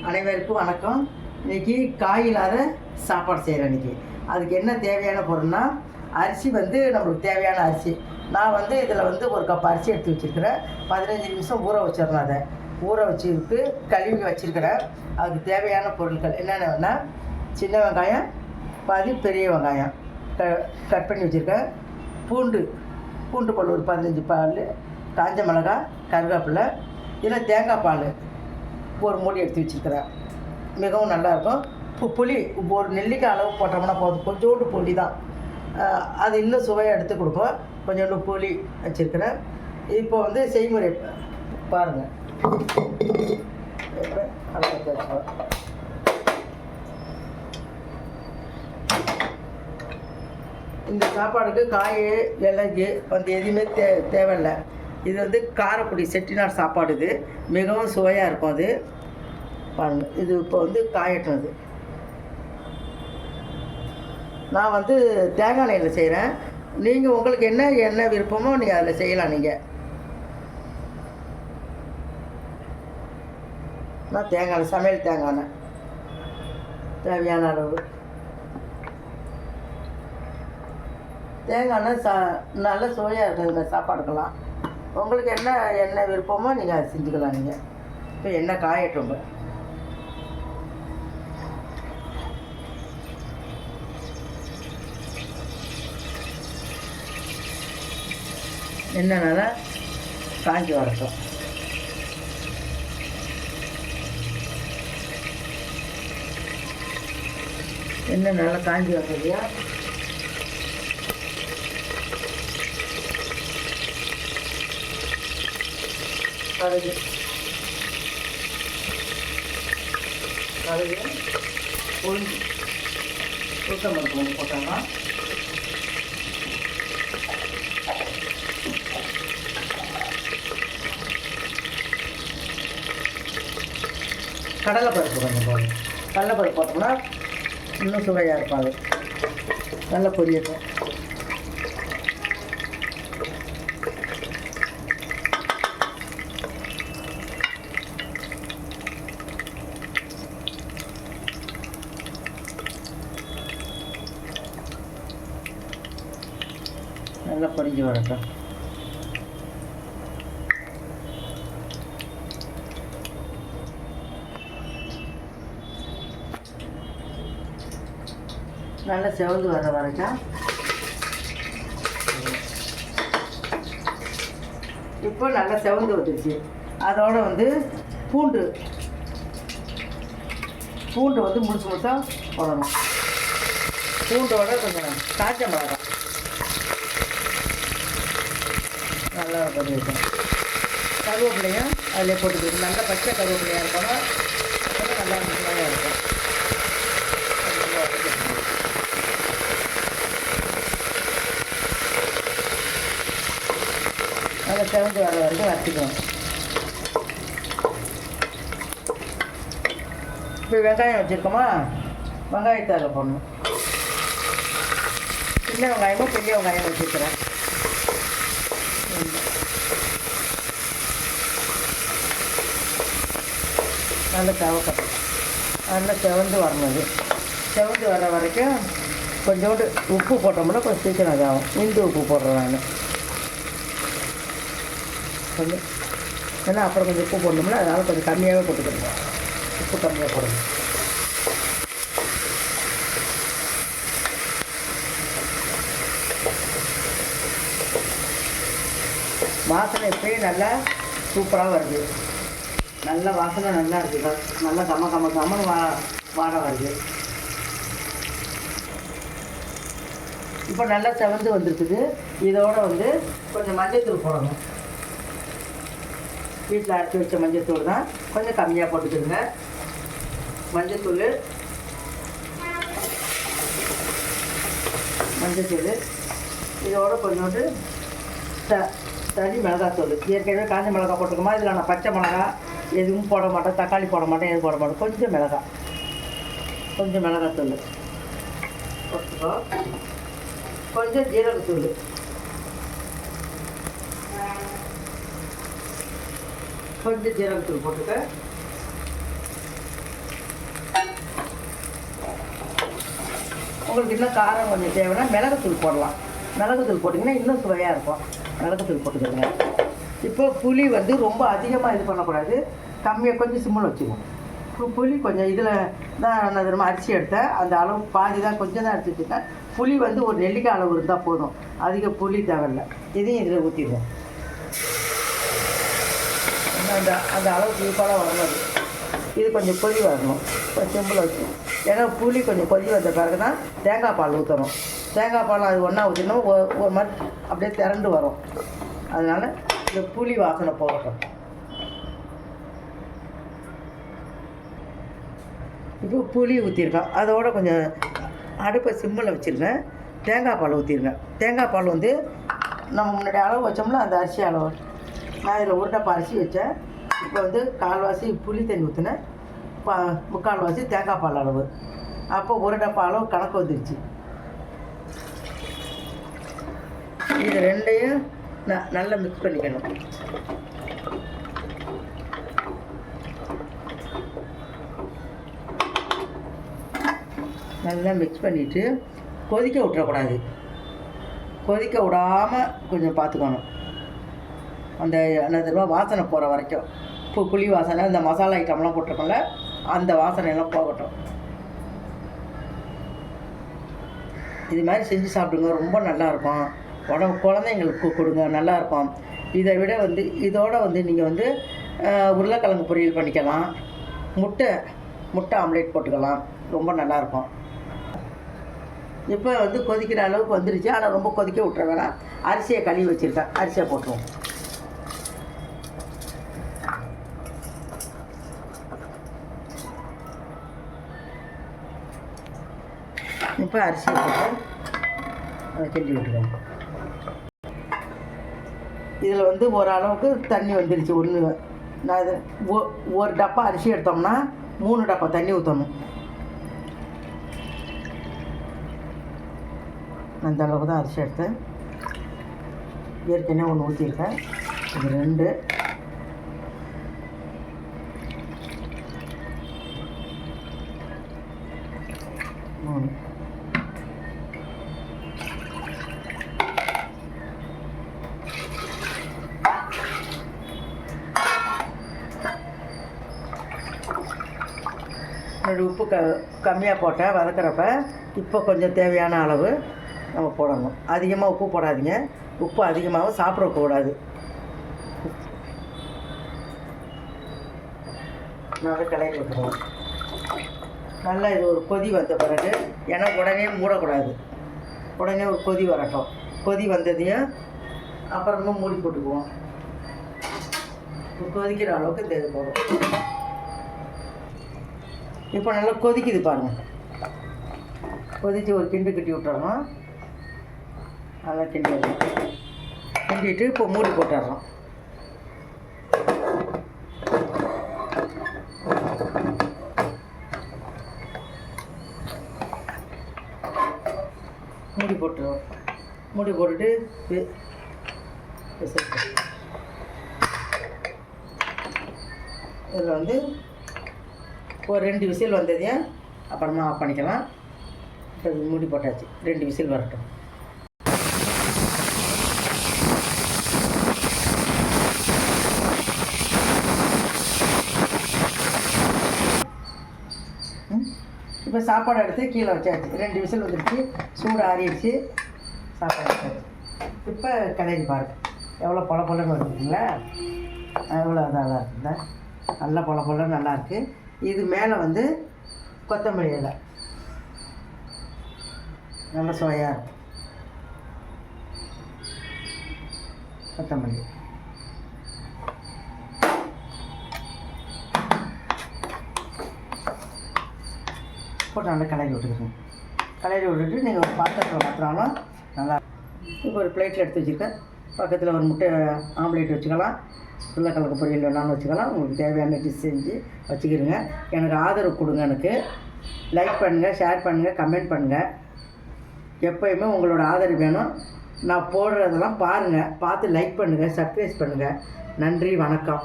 அனைவருக்கும் வணக்கம். இன்றைக்கி காய் இல்லாத சாப்பாடு செய்கிறேன். இன்றைக்கி அதுக்கு என்ன தேவையான பொருள்னா, அரிசி நம்மளுக்கு தேவையான அரிசி. நான் இதில் ஒரு கப் அரிசி எடுத்து வச்சுருக்கிறேன். 15 நிமிஷம் ஊற வச்சிடணும். அதை ஊற வச்சுருக்கு கழுவி வச்சுருக்கிறேன். அதுக்கு தேவையான பொருட்கள் என்னென்னா, சின்ன வெங்காயம் பாதி, பெரிய வெங்காயம் கட் பண்ணி வச்சுருக்கேன். பூண்டு பல் ஒரு 15 பால், காஞ்ச மிளகாய், கருவேப்பிலை, இதில் தேங்காய் பால் ஒரு மூடி எடுத்து வச்சுருக்கிறேன். மிகவும் நல்லாயிருக்கும். புளி ஒரு நெல்லிக்காய் அளவு போட்டோம்னா போதும். கொஞ்சோண்டு புளி தான், அது இன்னும் சுவையை எடுத்து கொடுக்கும். கொஞ்சோண்டு புளி வச்சுருக்கிறேன். இப்போ செய்முறை பாருங்கள். இந்த சாப்பாடுக்கு காய் இலகு எதுவுமே தேவையில்லை. இது காரக்குடி செட்டிநாடு சாப்பாடு. இது மிகவும் சுவையாக இருக்கும். அது பாருங்கள். இது இப்போ காயட்டுறது. நான் தேங்காய் எண்ணெயில் செய்கிறேன். நீங்கள் உங்களுக்கு என்ன விருப்பமோ நீங்கள் அதில் செய்யலாம். நான் தேங்காய் சமையல் தேங்காய் எண்ணெய் தேவையான அளவு தேங்காய் எண்ணெய் நல்ல சுவையாக இருக்குது இந்த சாப்பாடுக்கெல்லாம். உங்களுக்கு என்ன விருப்பமோ நீங்கள் அதை செஞ்சுக்கலாம். நீங்கள் இப்போ எண்ணெய் காயட்டும். எண்ணெய் நல்லா காஞ்சி வரட்டும். எண்ணெய் நல்லா காஞ்சி வரலையா, கடுகு உளுந்து உளுத்தம்பருப்பு போட்டாங்க. கடலைப்பருப்பு கொஞ்சம் போடணும். கடலைப்பருப்பு போட்டோம்னா இன்னும் சுவையாக இருக்கும். அது நல்லா பொரியட்டும். நல்லா பொரிஞ்சு வரட்டும். நல்லா செவந்து வர வரைக்கும். இப்போ நல்லா செவந்து வந்துடுச்சு. அதோட பூண்டு முழுசு முழுசாக போடணும். பூண்டோட கொஞ்சம் காய்ச்ச மிளகாய் நல்லா பண்ணியிருக்கோம். கருவேப்பிலையும் அதிலே போட்டுக்கணும். நல்ல பச்சை கருவேப்பிலையாக இருக்கணும். அப்போ நல்லா சுவையாக இருக்கும். நல்லா செவந்து வர வரைக்கும் வறுத்துக்கணும். இப்போ வெங்காயம் வச்சுருக்கோமா, வெங்காயத்தை அதில் போடணும். சின்ன வெங்காயமும் பெரிய வெங்காயம் வச்சுருக்கிறேன். நல்லா தேவைப்படும். நல்லா செவந்து வரணும். செவந்து வர வரைக்கும் கொஞ்சோண்டு உப்பு போட்டோம்னா கொஞ்சம் சீக்கிரம் இதாகும். இந்து உப்பு போடுறேன் நான் கொஞ்சம். ஏன்னா அப்புறம் கொஞ்சம் உப்பு போடணும்னா அதனால் கொஞ்சம் கம்மியாகவே போட்டுக்கணுங்க. உப்பு கம்மியாக போடணும். வாசனை இப்போயும் நல்லா சூப்பராக வருது. நல்ல வாசனை நல்லா இருக்குது. நல்லா கம்மன்னு வாட வருது. இப்போ நல்லா செவந்து வந்துருக்குது. இதோட கொஞ்சம் மஞ்சள்தூள் போடணும். வீட்டில் அரைச்சி வச்ச மஞ்சள்தூள் தான், கொஞ்சம் கம்மியாக போட்டுக்கிடுங்க. மஞ்சள்தூள் இதோட கொஞ்சோண்டு தனி மிளகாத்தூள். ஏற்கனவே காஞ்ச மிளகாய் போட்டுக்கோமா. இதில் நான் பச்சை மிளகாய் எதுவும் போட மாட்டேன், தக்காளி போட மாட்டேன், எதுவும் போட மாட்டேன். கொஞ்சம் மிளகாத்தூள் போட்டுக்கோ. கொஞ்சம் ஜீரகத்தூள், கொஞ்சம் ஜீரகத்தூள் போட்டுக்க. உங்களுக்கு இன்னும் காரம் கொஞ்சம் தேவைன்னா மிளகுத்தூள் போடலாம். மிளகுத்தூள் போட்டிங்கன்னா இன்னும் சுவையாக இருக்கும். மிளகுத்தூள் போட்டுக்கிறேங்க. இப்போ புளி வந்து ரொம்ப அதிகமாக இது பண்ணக்கூடாது, கம்மியாக கொஞ்சம் சிம்மில் வச்சுக்குவோம். இப்போ புளி கொஞ்சம் இதில் தான் நான் திரும்ப அரிசி எடுத்தேன், அந்த அளவு பாதி தான், கொஞ்சம் தான் அரிசி வச்சுருக்கேன். புளி வந்து ஒரு நெல்லிக்காய் அளவு இருந்தால் போதும், அதிக புளி தேவையில்லை. இதையும் இதில் ஊற்றிடுவோம். அந்த அந்த அளவுக்கு ஈக்குவலாக வரணும். இது கொஞ்சம் கொதி வரணும். இப்போ சிம்பிள் வச்சு, ஏன்னா புளி கொஞ்சம் கொதி வந்த பிறகு தான் தேங்காய் பால் ஊற்றணும். தேங்காய் பால் அது ஒன்றா ஊற்றினோம் ஒரு மாதிரி அப்படியே திரண்டு வரும். அதனால் இந்த புளி வாசனை போகட்டும். இப்போ புளி ஊற்றிருக்கேன், அதோட கொஞ்சம் அடுப்பை சிம்மில் வச்சுருக்கேன். தேங்காய் பால் ஊற்றிருக்கேன். தேங்காய் பால் வந்து நம்ம முன்னாடி அளவு வச்சோம்னா அந்த அரிசி அளவு, நான் இதில் ஒரு டப்பா அரிசி வச்சேன். இப்போ வந்து கால்வாசி புளி தண்ணி ஊற்றினேன், முக்கால்வாசி தேங்காய் பால் அளவு. அப்போ ஒரு டப்பா அளவு கணக்கு வந்துருச்சு. இது ரெண்டையும் நல்லா மிக்ஸ் பண்ணிக்கணும். நல்லா மிக்ஸ் பண்ணிவிட்டு கொதிக்க விட்டுறக்கூடாது. கொதிக்க விடாமல் கொஞ்சம் பார்த்துக்கணும். அந்த என்ன வாசனை போகிற வரைக்கும், புளி வாசனை, இந்த மசாலா ஐட்டம்லாம் போட்டிருக்கோம்ல, அந்த வாசனையெல்லாம் போகட்டும். இது மாதிரி செஞ்சு சாப்பிடுங்க, ரொம்ப நல்லாயிருக்கும். உடம்பு குழந்தைங்களுக்கு கொடுங்க, நல்லாயிருக்கும். இதை விட வந்து இதோட வந்து நீங்கள் வந்து உருளைக்கிழங்கு பொரியல் பண்ணிக்கலாம், முட்டை ஆம்லேட் போட்டுக்கலாம், ரொம்ப நல்லாயிருக்கும். இப்போ வந்து கொதிக்கிற அளவுக்கு வந்துருச்சு, ஆனால் ரொம்ப கொதிக்க விட்டுற வேணாம். அரிசியை கழுவி வச்சுருக்கேன், அரிசியை போட்டுருவோம். இப்போ அரிசியை போட்டு அதை கிண்டி விட்டுருவோம். இதில் வந்து ஓரளவுக்கு தண்ணி வந்துருச்சு. நான் இது ஒரு டப்பா அரிசி எடுத்தோம்னா 3 டப்பா தண்ணி ஊற்றணும். அந்த அளவுக்கு தான் அரிசி எடுத்தேன். ஏற்கனவே 1 ஊற்றிருக்கேன். இது 2, உப்பு கம்மியாக போட்டேன் வதக்கிறப்ப. இப்போ கொஞ்சம் தேவையான அளவு நம்ம போடணும். அதிகமாக உப்பு போடாதீங்க, உப்பு அதிகமாகவும் சாப்பிடக்கூடாது. நல்லா கிளறி விட்டுருவோம். நல்லா இது ஒரு கொதி வந்த பிறகு, ஏன்னா உடனே மூடக்கூடாது, உடனே ஒரு கொதி வரட்டும். கொதி வந்ததையும் அப்புறமா மூடி போட்டுக்குவோம். கொதிக்கிற அளவுக்கு இந்த இது போடும். இப்போ நல்லா கொதிக்குது பாருங்கள். கொதித்து ஒரு கிண்டு கட்டி விட்டுறோம். நல்லா கிண்டிட்டு இப்போ மூடி போட்டுடுறோம். மூடி போட்டுட்டு இதில் வந்து ஒரு 2 விசில் வந்ததையும் அப்புறமா ஆஃப் பண்ணிக்கலாம். இப்போ மூடி போட்டாச்சு, 2 விசில் வரட்டும். இப்போ சாப்பாடு எடுத்து கீழே வச்சாச்சு. 2 விசில் வந்துடுச்சு, சூடு ஆறிடுச்சு, சாப்பாடு வச்சாச்சு. இப்போ கிளறி பாருங்கள், எவ்வளோ பொல பொலன்னு வருதுங்களா, எவ்வளோ நல்லா இருக்குங்களா, நல்லா பொல பொலன்னு நல்லாயிருக்கு. இது மேலே வந்து கொத்தமல்லி இலை நல்ல சுவையாக இருக்கும். கொத்தமல்லி போட்டு நல்லா கிளறி விட்டுருக்கோம். கிளறி விட்டுட்டு நீங்கள் ஒரு பாத்திரத்தில் மாத்திராலும் நல்லா. இப்போ ஒரு பிளேட்டில் எடுத்து வச்சுருக்கேன். பக்கத்தில் ஒரு முட்டை ஆம்லேட் வச்சுக்கலாம், உருளைக்கிழங்கு பொரியல் வேணாலும் வச்சுக்கலாம். உங்களுக்கு தேவையான டிஷ் செஞ்சு வச்சுக்கிடுங்க. எனக்கு ஆதரவு கொடுங்க. எனக்கு லைக் பண்ணுங்கள், ஷேர் பண்ணுங்கள், கமெண்ட் பண்ணுங்கள். எப்போயுமே உங்களோட ஆதரவு வேணும். நான் போடுறதெல்லாம் பாருங்கள், பார்த்து லைக் பண்ணுங்கள், சப்ஸ்கிரைப் பண்ணுங்கள். நன்றி, வணக்கம்.